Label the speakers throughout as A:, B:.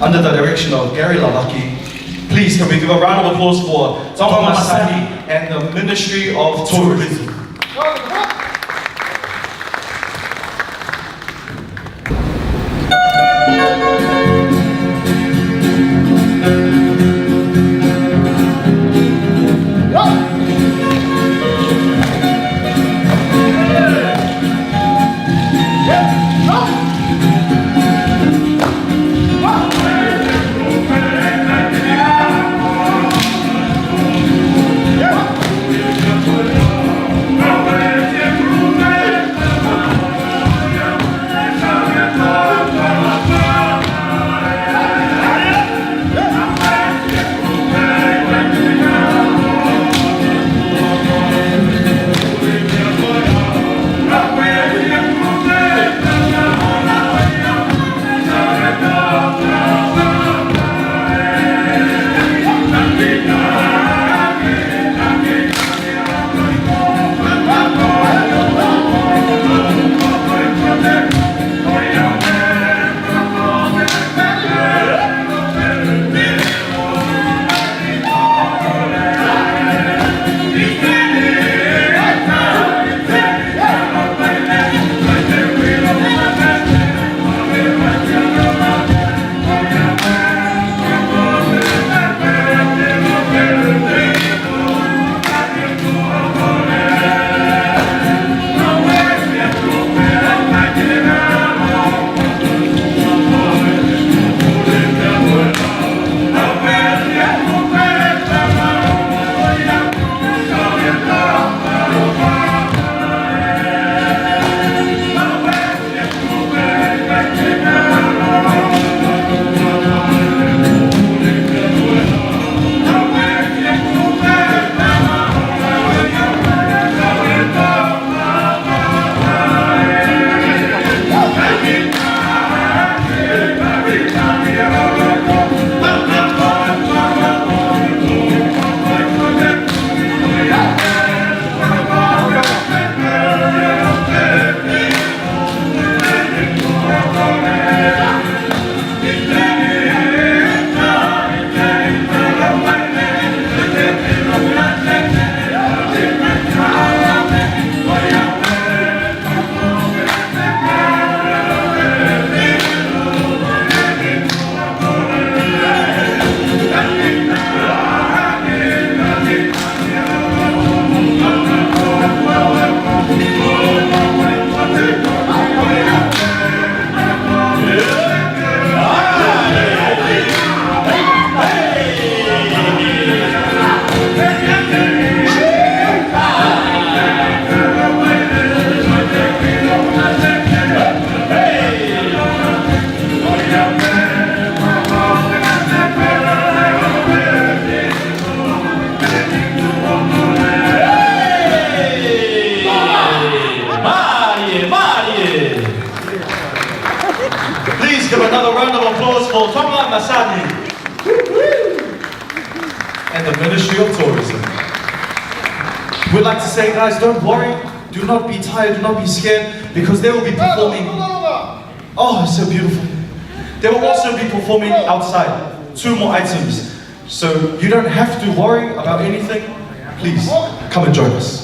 A: under the direction of Gary Lalaki. Please, can we give a round of applause for Tonga Masani and the Ministry of Tourism. Please give another round of applause for Tonga Masani and the Ministry of Tourism. We'd like to say, guys, don't worry, do not be tired, do not be scared, because they will be performing. Oh, it's so beautiful. They will also be performing outside, 2 more items. So you don't have to worry about anything. Please, come and join us.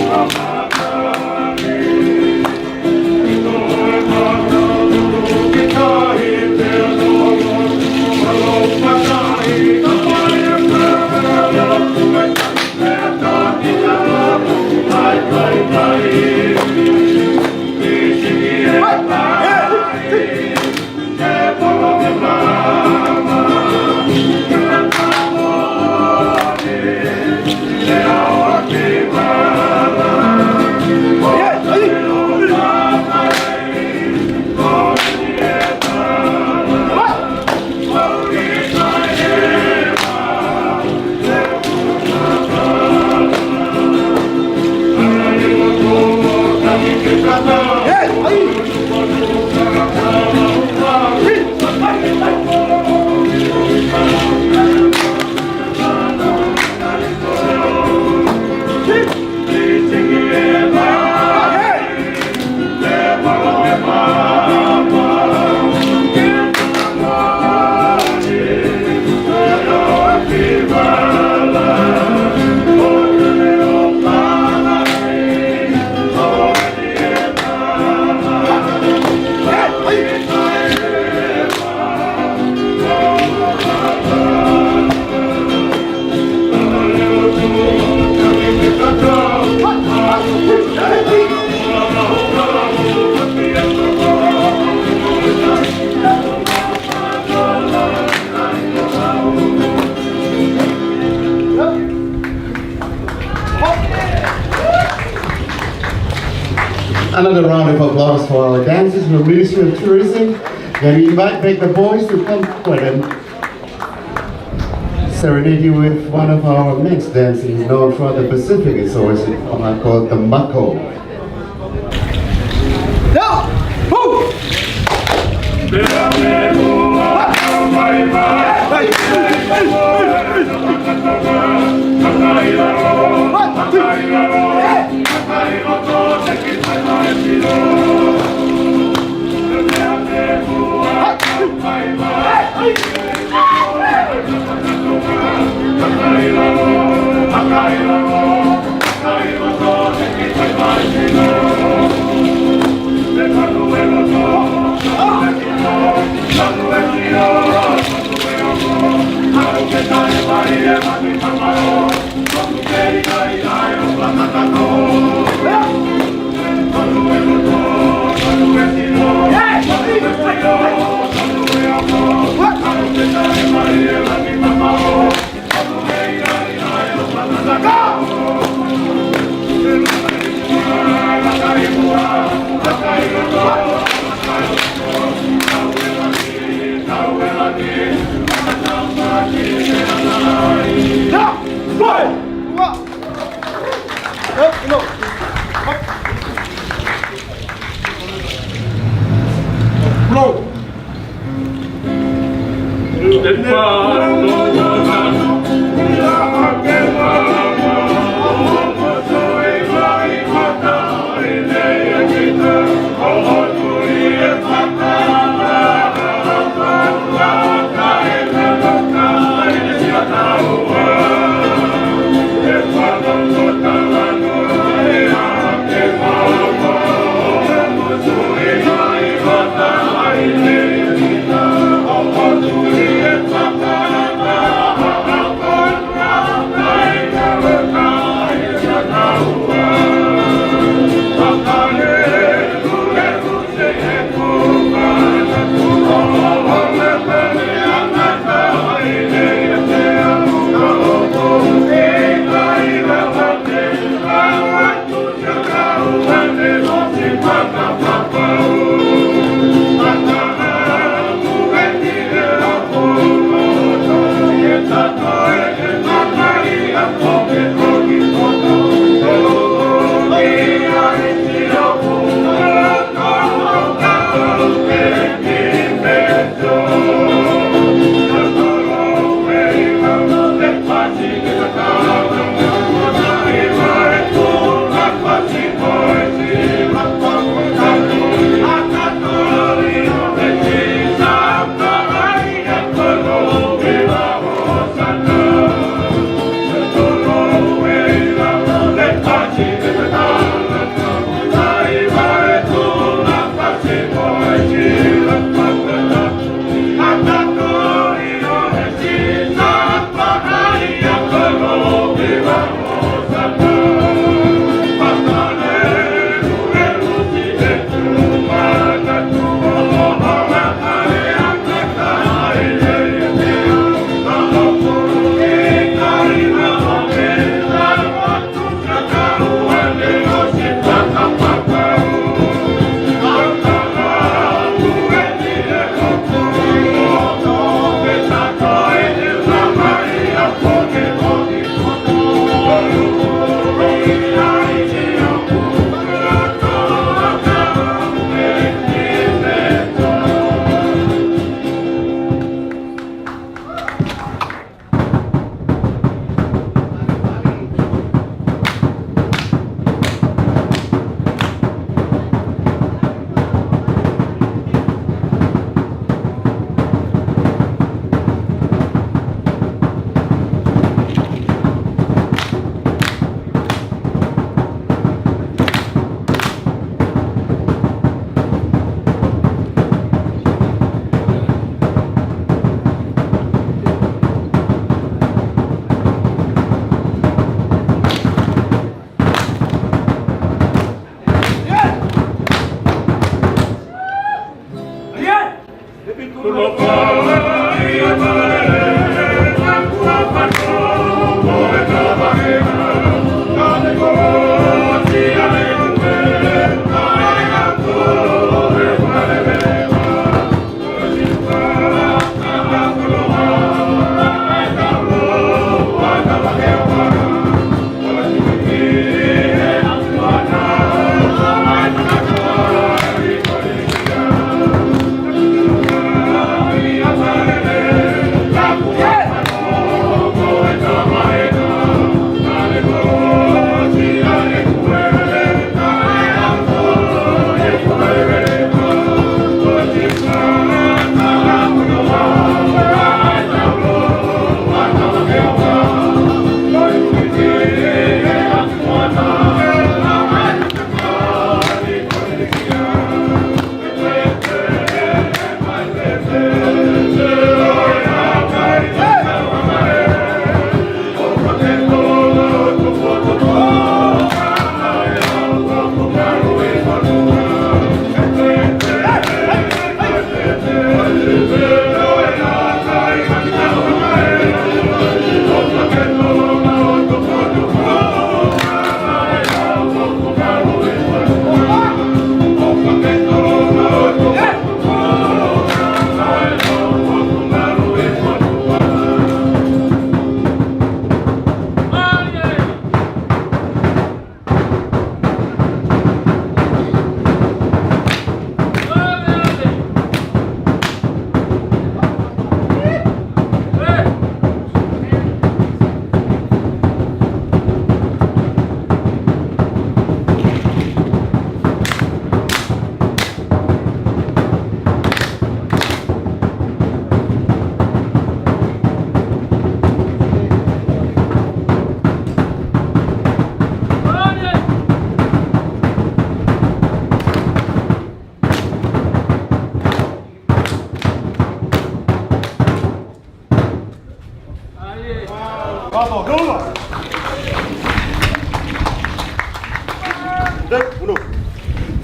B: Hey! Another round of applause for our dancers from the Ministry of Tourism. Then we invite back the boys to come forward and serenade you with one of our mixed dances known throughout the Pacific. It's always a format called the Mako.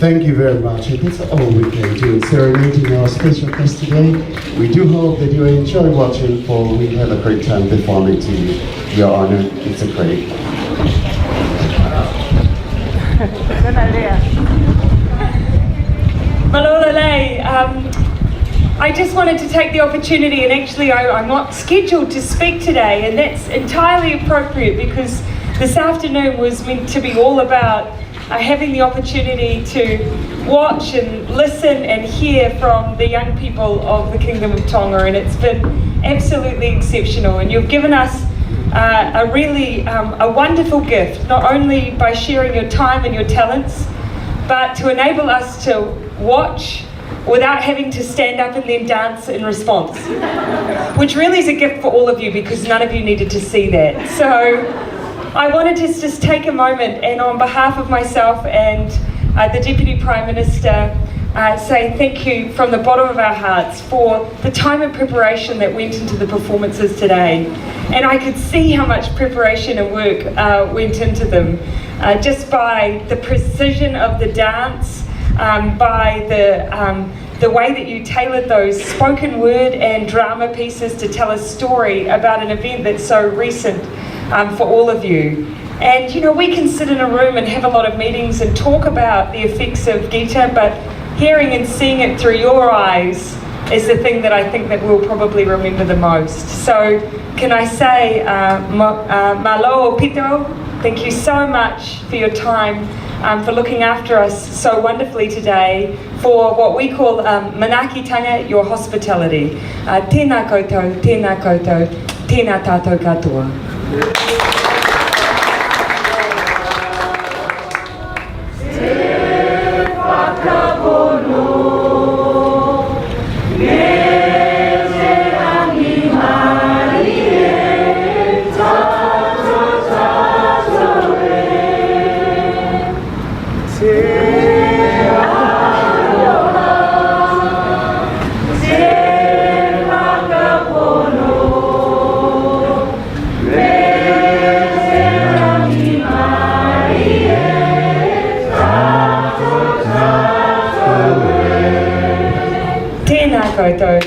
B: Thank you very much. And that's all we can do in serenading our special guest today. We do hope that you enjoy watching, for we had a great time performing to you. Your Honor, it's a great.
C: Malololei, I just wanted to take the opportunity, and actually I'm not scheduled to speak today, and that's entirely appropriate because this afternoon was meant to be all about having the opportunity to watch and listen and hear from the young people of the Kingdom of Tonga, and it's been absolutely exceptional. And you've given us a really a wonderful gift, not only by sharing your time and your talents, but to enable us to watch without having to stand up and then dance in response, which really is a gift for all of you because none of you needed to see that. So I wanted to just take a moment and on behalf of myself and the Deputy Prime Minister say thank you from the bottom of our hearts for the time and preparation that went into the performances today. And I could see how much preparation and work went into them, just by the precision of the dance, by the way that you tailored those spoken word and drama pieces to tell a story about an event that's so recent for all of you. And you know, we can sit in a room and have a lot of meetings and talk about the effects of Gita, but hearing and seeing it through your eyes is the thing that I think that we'll probably remember the most. So can I say, Malo Pito, thank you so much for your time, for looking after us so wonderfully today, for what we call Manakitanga, your hospitality. Tēnā koutou, tēnā koutou, tēnā tātou katoa.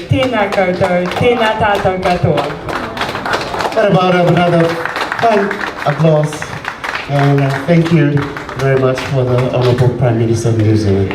C: Tēnā koutou, tēnā tātou katoa.
B: What about another fun applause? And thank you very much for the Honourable Prime Minister of New Zealand.